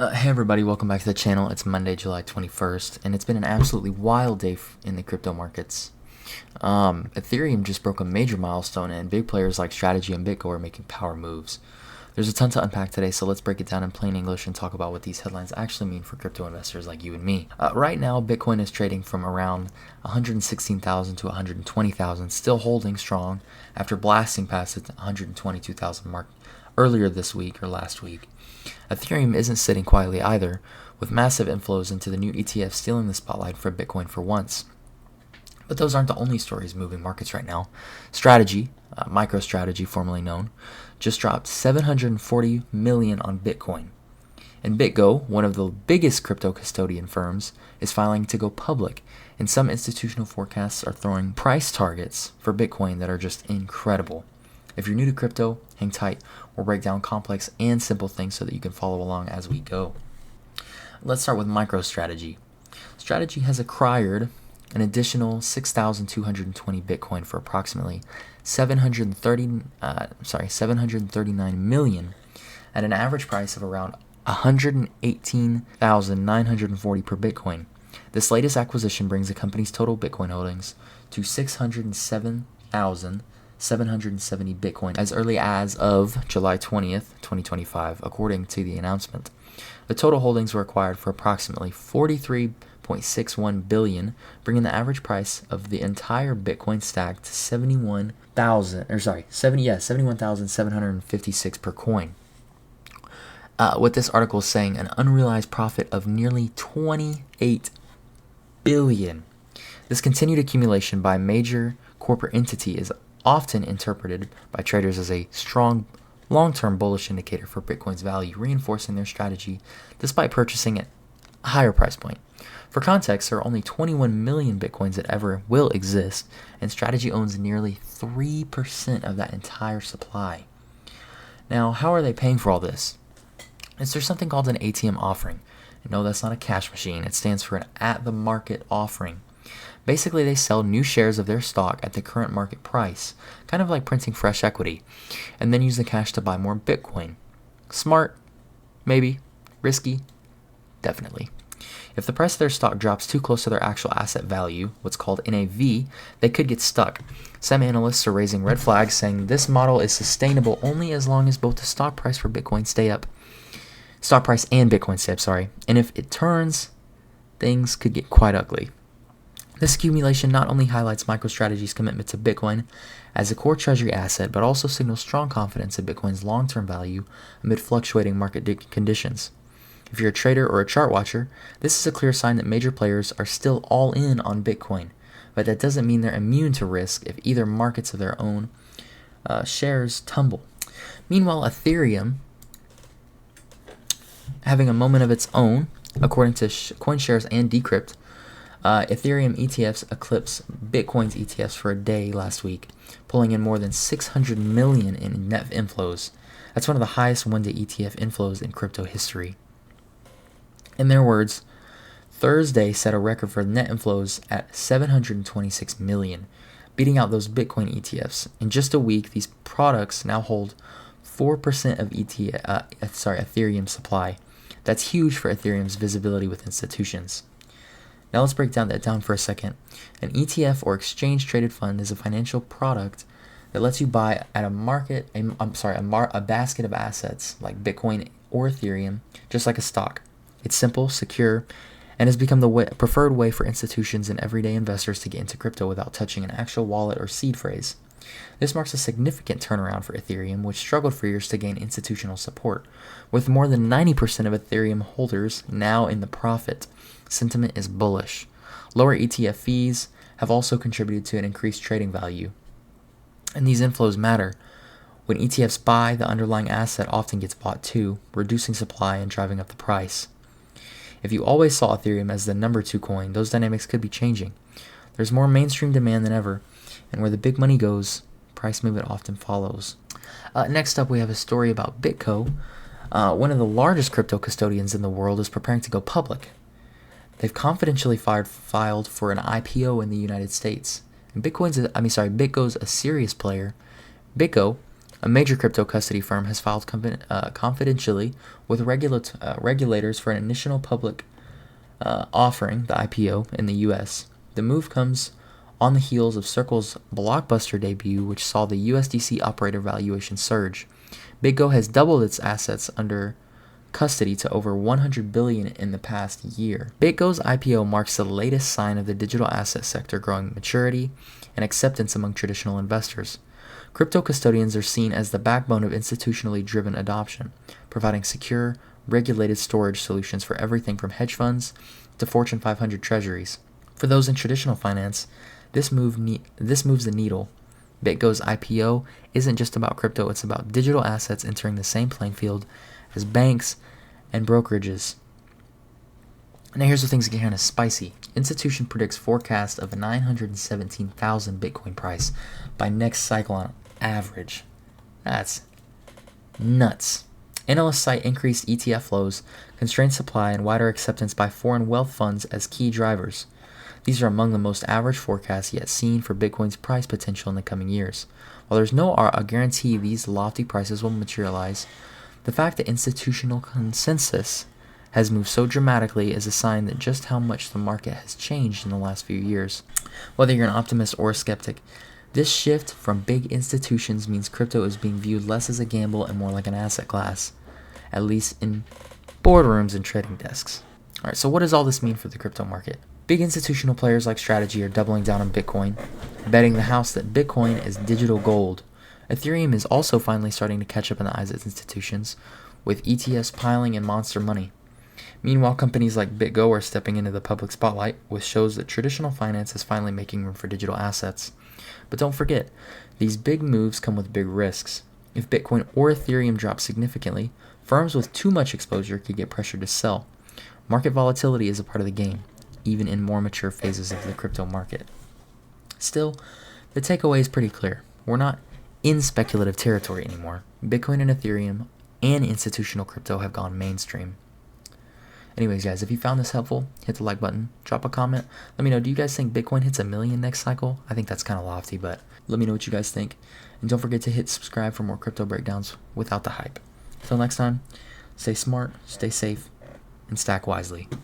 Hey everybody, welcome back to the channel. It's Monday, July 21st, and it's been an absolutely wild day in the crypto markets. Ethereum just broke a major milestone, and big players like Strategy and BitGo are making power moves. There's a ton to unpack today, so let's break it down in plain English and talk about what these headlines actually mean for crypto investors like you and me. Right now, Bitcoin is trading from around 116,000 to 120,000, still holding strong after blasting past the 122,000 mark earlier this week or last week. Ethereum isn't sitting quietly either, with massive inflows into the new ETF stealing the spotlight for Bitcoin for once. But those aren't the only stories moving markets right now. Strategy, MicroStrategy formerly known, just dropped 740 million on Bitcoin. And BitGo, one of the biggest crypto custodian firms, is filing to go public, and some institutional forecasts are throwing price targets for Bitcoin that are just incredible. If you're new to crypto, hang tight. We'll break down complex and simple things so that you can follow along as we go. Let's start with MicroStrategy. Strategy has acquired an additional 6,220 Bitcoin for approximately 739 million at an average price of around 118,940 per Bitcoin. This latest acquisition brings the company's total Bitcoin holdings to 607,770 Bitcoin as early as of July 20th, 2025, according to the announcement. The total holdings were acquired for approximately 43.61 billion, bringing the average price of the entire Bitcoin stack to 71,756 per coin. What this article is saying, an unrealized profit of nearly 28 billion. This continued accumulation by a major corporate entity is often interpreted by traders as a strong long-term bullish indicator for Bitcoin's value, reinforcing their strategy despite purchasing at a higher price point. For context, there are only 21 million Bitcoins that ever will exist, and Strategy owns nearly 3% of that entire supply. Now, how are they paying for all this? Is there something called an ATM offering? No, that's not a cash machine. It stands for an at-the-market offering. Basically, they sell new shares of their stock at the current market price, kind of like printing fresh equity, and then use the cash to buy more Bitcoin. Smart? Maybe. Risky? Definitely. If the price of their stock drops too close to their actual asset value, what's called NAV, they could get stuck. Some analysts are raising red flags saying this model is sustainable only as long as both the stock price for Bitcoin stay up. Stock price and Bitcoin stay up, sorry. And if it turns, things could get quite ugly. This accumulation not only highlights MicroStrategy's commitment to Bitcoin as a core treasury asset, but also signals strong confidence in Bitcoin's long-term value amid fluctuating market conditions. If you're a trader or a chart watcher, this is a clear sign that major players are still all in on Bitcoin, but that doesn't mean they're immune to risk if either markets of their own shares tumble. Meanwhile, Ethereum, having a moment of its own, according to CoinShares and Decrypt, Ethereum ETFs eclipsed Bitcoin's ETFs for a day last week, pulling in more than 600 million in net inflows. That's one of the highest one-day ETF inflows in crypto history. In their words, Thursday set a record for net inflows at 726 million, beating out those Bitcoin ETFs. In just a week, these products now hold 4% of Ethereum supply. That's huge for Ethereum's visibility with institutions. Now let's break that down for a second. An ETF or exchange-traded fund is a financial product that lets you buy at a basket of assets like Bitcoin or Ethereum, just like a stock. It's simple, secure, and has become the preferred way for institutions and everyday investors to get into crypto without touching an actual wallet or seed phrase. This marks a significant turnaround for Ethereum, which struggled for years to gain institutional support. With more than 90% of Ethereum holders now in the profit, sentiment is bullish. Lower ETF fees have also contributed to an increased trading value. And these inflows matter. When ETFs buy, the underlying asset often gets bought too, reducing supply and driving up the price. If you always saw Ethereum as the number 2 coin, those dynamics could be changing. There's more mainstream demand than ever, and where the big money goes, price movement often follows. Next up, we have a story about BitGo. One of the largest crypto custodians in the world is preparing to go public. They've confidentially filed for an IPO in the United States. And BitGo's a serious player. BitGo A major crypto custody firm has filed confidentially with regulators for an initial public offering, the IPO, in the U.S. The move comes on the heels of Circle's blockbuster debut, which saw the USDC operator valuation surge. BitGo has doubled its assets under custody to over $100 billion in the past year. BitGo's IPO marks the latest sign of the digital asset sector growing maturity and acceptance among traditional investors. Crypto custodians are seen as the backbone of institutionally driven adoption, providing secure, regulated storage solutions for everything from hedge funds to Fortune 500 treasuries. For those in traditional finance, this moves the needle. BitGo's IPO isn't just about crypto, it's about digital assets entering the same playing field as banks and brokerages. Now here's where things get kind of spicy. Institution predicts forecast of a 917,000 Bitcoin price by next cycle on average. That's nuts. Analysts cite increased ETF flows, constrained supply, and wider acceptance by foreign wealth funds as key drivers. These are among the most average forecasts yet seen for Bitcoin's price potential in the coming years. While there's no guarantee these lofty prices will materialize, the fact that institutional consensus has moved so dramatically is a sign that just how much the market has changed in the last few years. Whether you're an optimist or a skeptic, this shift from big institutions means crypto is being viewed less as a gamble and more like an asset class, at least in boardrooms and trading desks. Alright, so what does all this mean for the crypto market? Big institutional players like Strategy are doubling down on Bitcoin, betting the house that Bitcoin is digital gold. Ethereum is also finally starting to catch up in the eyes of institutions, with ETFs piling in monster money. Meanwhile, companies like BitGo are stepping into the public spotlight, which shows that traditional finance is finally making room for digital assets. But don't forget, these big moves come with big risks. If Bitcoin or Ethereum drop significantly, firms with too much exposure could get pressured to sell. Market volatility is a part of the game, even in more mature phases of the crypto market. Still, the takeaway is pretty clear. We're not in speculative territory anymore. Bitcoin and Ethereum and institutional crypto have gone mainstream. Anyways, guys, if you found this helpful, hit the like button, drop a comment. Let me know, do you guys think Bitcoin hits 1 million next cycle? I think that's kind of lofty, but let me know what you guys think. And don't forget to hit subscribe for more crypto breakdowns without the hype. Until next time, stay smart, stay safe, and stack wisely.